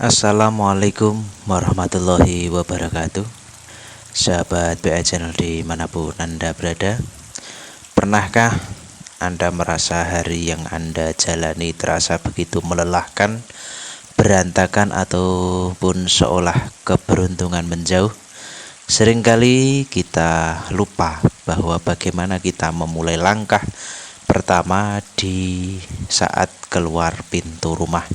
Assalamualaikum warahmatullahi wabarakatuh. Sahabat BA Channel dimanapun Anda berada, pernahkah Anda merasa hari yang Anda jalani terasa begitu melelahkan, berantakan, ataupun seolah keberuntungan menjauh? Seringkali kita lupa bahwa bagaimana kita memulai langkah pertama di saat keluar pintu rumah,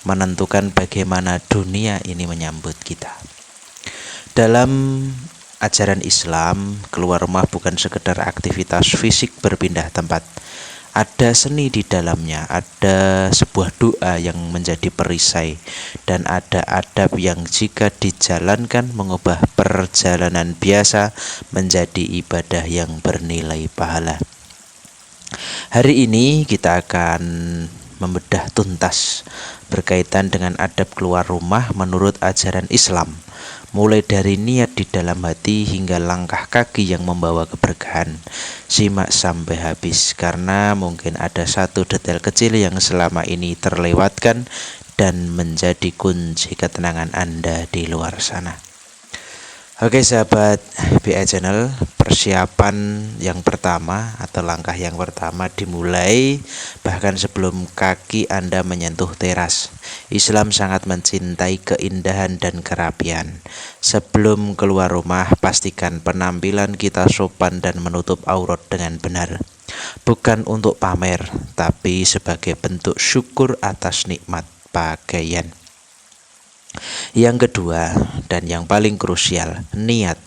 menentukan bagaimana dunia ini menyambut kita. Dalam ajaran Islam, keluar rumah bukan sekedar aktivitas fisik berpindah tempat. Ada seni di dalamnya, ada sebuah doa yang menjadi perisai, dan ada adab yang jika dijalankan mengubah perjalanan biasa menjadi ibadah yang bernilai pahala. Hari ini kita akan membedah tuntas berkaitan dengan adab keluar rumah menurut ajaran Islam, mulai dari niat di dalam hati hingga langkah kaki yang membawa keberkahan. Simak sampai habis, karena mungkin ada satu detail kecil yang selama ini terlewatkan dan menjadi kunci ketenangan Anda di luar sana. Oke sahabat BA Channel, persiapan yang pertama atau langkah yang pertama dimulai bahkan sebelum kaki Anda menyentuh teras. Islam sangat mencintai keindahan dan kerapian. Sebelum keluar rumah, pastikan penampilan kita sopan dan menutup aurat dengan benar. Bukan untuk pamer, tapi sebagai bentuk syukur atas nikmat pakaian. Yang kedua dan yang paling krusial, niat.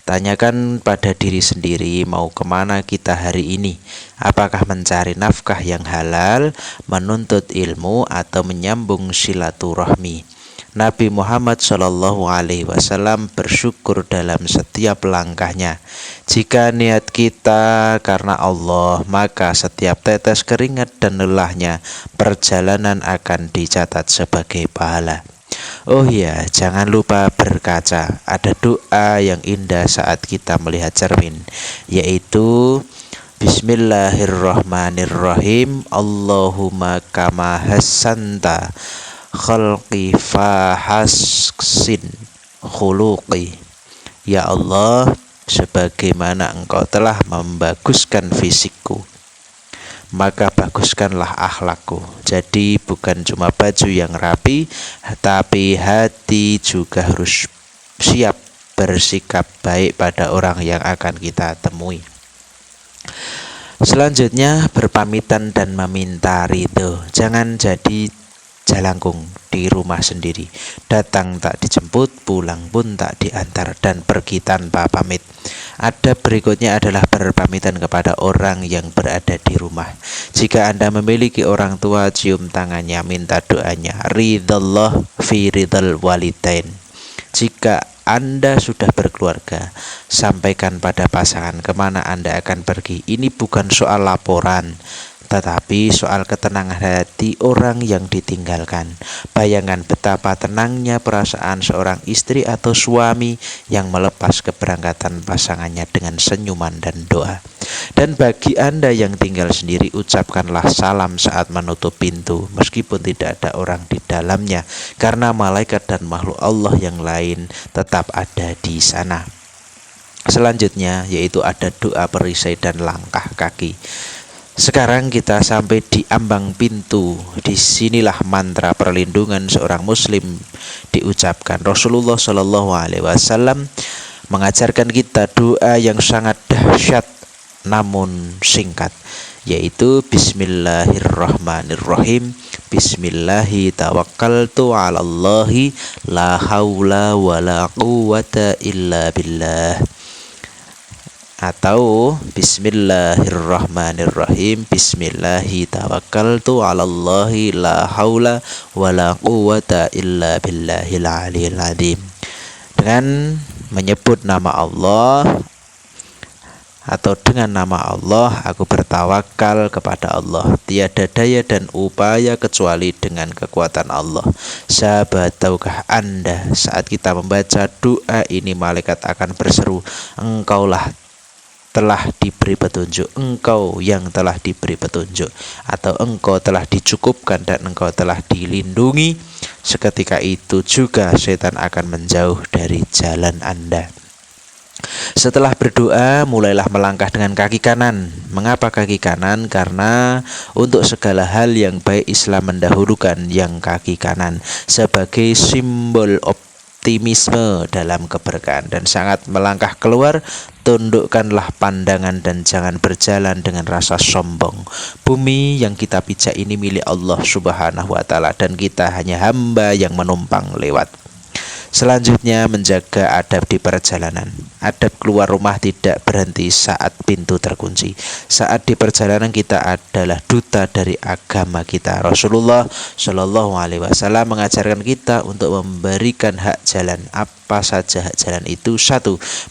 Tanyakan pada diri sendiri, mau kemana kita hari ini? Apakah mencari nafkah yang halal, menuntut ilmu, atau menyambung silaturahmi? Nabi Muhammad SAW bersyukur dalam setiap langkahnya. Jika niat kita karena Allah, maka setiap tetes keringat dan lelahnya perjalanan akan dicatat sebagai pahala. Oh iya, jangan lupa berkaca. Ada doa yang indah saat kita melihat cermin, yaitu Bismillahirrahmanirrahim. Allahumma kama hassanta khalqi fahassin khuluqi. Ya Allah, sebagaimana Engkau telah membaguskan fisikku, maka baguskanlah akhlakku. Jadi bukan cuma baju yang rapi, tapi hati juga harus siap bersikap baik pada orang yang akan kita temui. Selanjutnya, berpamitan dan meminta ridho. Jangan jadi jalangkung di rumah sendiri. Datang tak dijemput, pulang pun tak diantar, dan pergi tanpa pamit. Adab berikutnya adalah berpamitan kepada orang yang berada di rumah. Jika Anda memiliki orang tua, cium tangannya, minta doanya. Ridallah fi ridal walidain. Jika Anda sudah berkeluarga, sampaikan pada pasangan kemana Anda akan pergi. Ini bukan soal laporan, tetapi soal ketenangan hati orang yang ditinggalkan. Bayangkan betapa tenangnya perasaan seorang istri atau suami yang melepas keberangkatan pasangannya dengan senyuman dan doa. Dan bagi Anda yang tinggal sendiri, ucapkanlah salam saat menutup pintu, meskipun tidak ada orang di dalamnya, karena malaikat dan makhluk Allah yang lain tetap ada di sana. Selanjutnya yaitu ada doa perisai dan langkah kaki. Sekarang kita sampai di ambang pintu. Disinilah mantra perlindungan seorang muslim diucapkan. Rasulullah SAW mengajarkan kita doa yang sangat dahsyat namun singkat, yaitu Bismillahirrahmanirrahim. Bismillahi tawakkaltu 'alallahi la haula wala quwwata illa billah. Atau Bismillahirrahmanirrahim. Bismillahi tawakkaltu 'alallahi la haula wala quwwata illa billahil aliyil azim. Dengan menyebut nama Allah atau dengan nama Allah, aku bertawakal kepada Allah. Tiada daya dan upaya kecuali dengan kekuatan Allah. Sahabat, tahukah Anda saat kita membaca doa ini, malaikat akan berseru, engkaulah telah diberi petunjuk, engkau yang telah diberi petunjuk, atau engkau telah dicukupkan dan engkau telah dilindungi seketika itu juga setan akan menjauh dari jalan Anda. Setelah berdoa, mulailah melangkah dengan kaki kanan. Mengapa kaki kanan? Karena untuk segala hal yang baik Islam mendahulukan yang kaki kanan sebagai simbol optimisme dalam keberkahan. Dan saat melangkah keluar, tundukkanlah pandangan dan jangan berjalan dengan rasa sombong. Bumi yang kita pijak ini milik Allah Subhanahu wa Ta'ala, dan kita hanya hamba yang menumpang lewat. Selanjutnya, menjaga adab di perjalanan. Adab keluar rumah tidak berhenti saat pintu terkunci. Saat di perjalanan kita adalah duta dari agama kita. Rasulullah Shallallahu Alaihi Wasallam mengajarkan kita untuk memberikan hak jalan. Apa saja hak jalan itu? 1.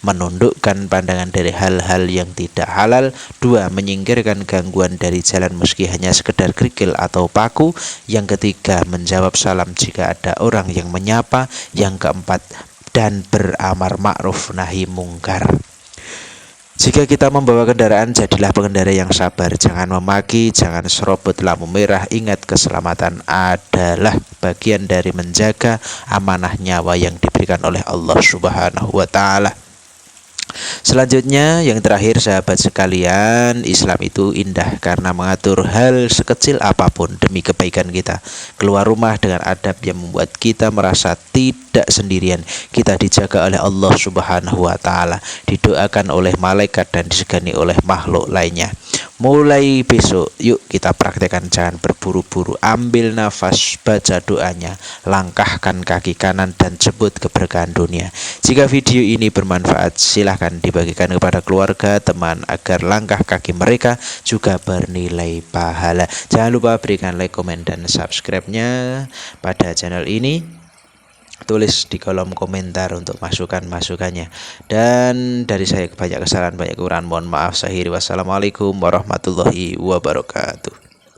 Menundukkan pandangan dari hal-hal yang tidak halal. 2. Menyingkirkan gangguan dari jalan meski hanya sekedar kerikil atau paku. Yang ketiga, menjawab salam jika ada orang yang menyapa. Yang keempat, dan beramar ma'ruf nahi mungkar. Jika kita membawa kendaraan, jadilah pengendara yang sabar. Jangan memaki, jangan serobot lampu merah. Ingat, keselamatan adalah bagian dari menjaga amanah nyawa yang diberikan oleh Allah Subhanahu wa Ta'ala. Selanjutnya, yang terakhir sahabat sekalian, Islam itu indah karena mengatur hal sekecil apapun demi kebaikan kita. Keluar rumah dengan adab yang membuat kita merasa tidak sendirian. Kita dijaga oleh Allah Subhanahu wa Ta'ala, didoakan oleh malaikat dan disegani oleh makhluk lainnya. Mulai besok, yuk kita praktekkan, jangan berburu-buru. Ambil nafas, baca doanya, langkahkan kaki kanan dan sebut keberkahan dunia. Jika video ini bermanfaat, silahkan dibagikan kepada keluarga, teman, agar langkah kaki mereka juga bernilai pahala. Jangan lupa berikan like, komen, dan subscribe-nya pada channel ini. Tulis di kolom komentar untuk masukan-masukannya. Dan dari saya banyak kesalahan, banyak kekurangan, mohon maaf. Wassalamualaikum warahmatullahi wabarakatuh.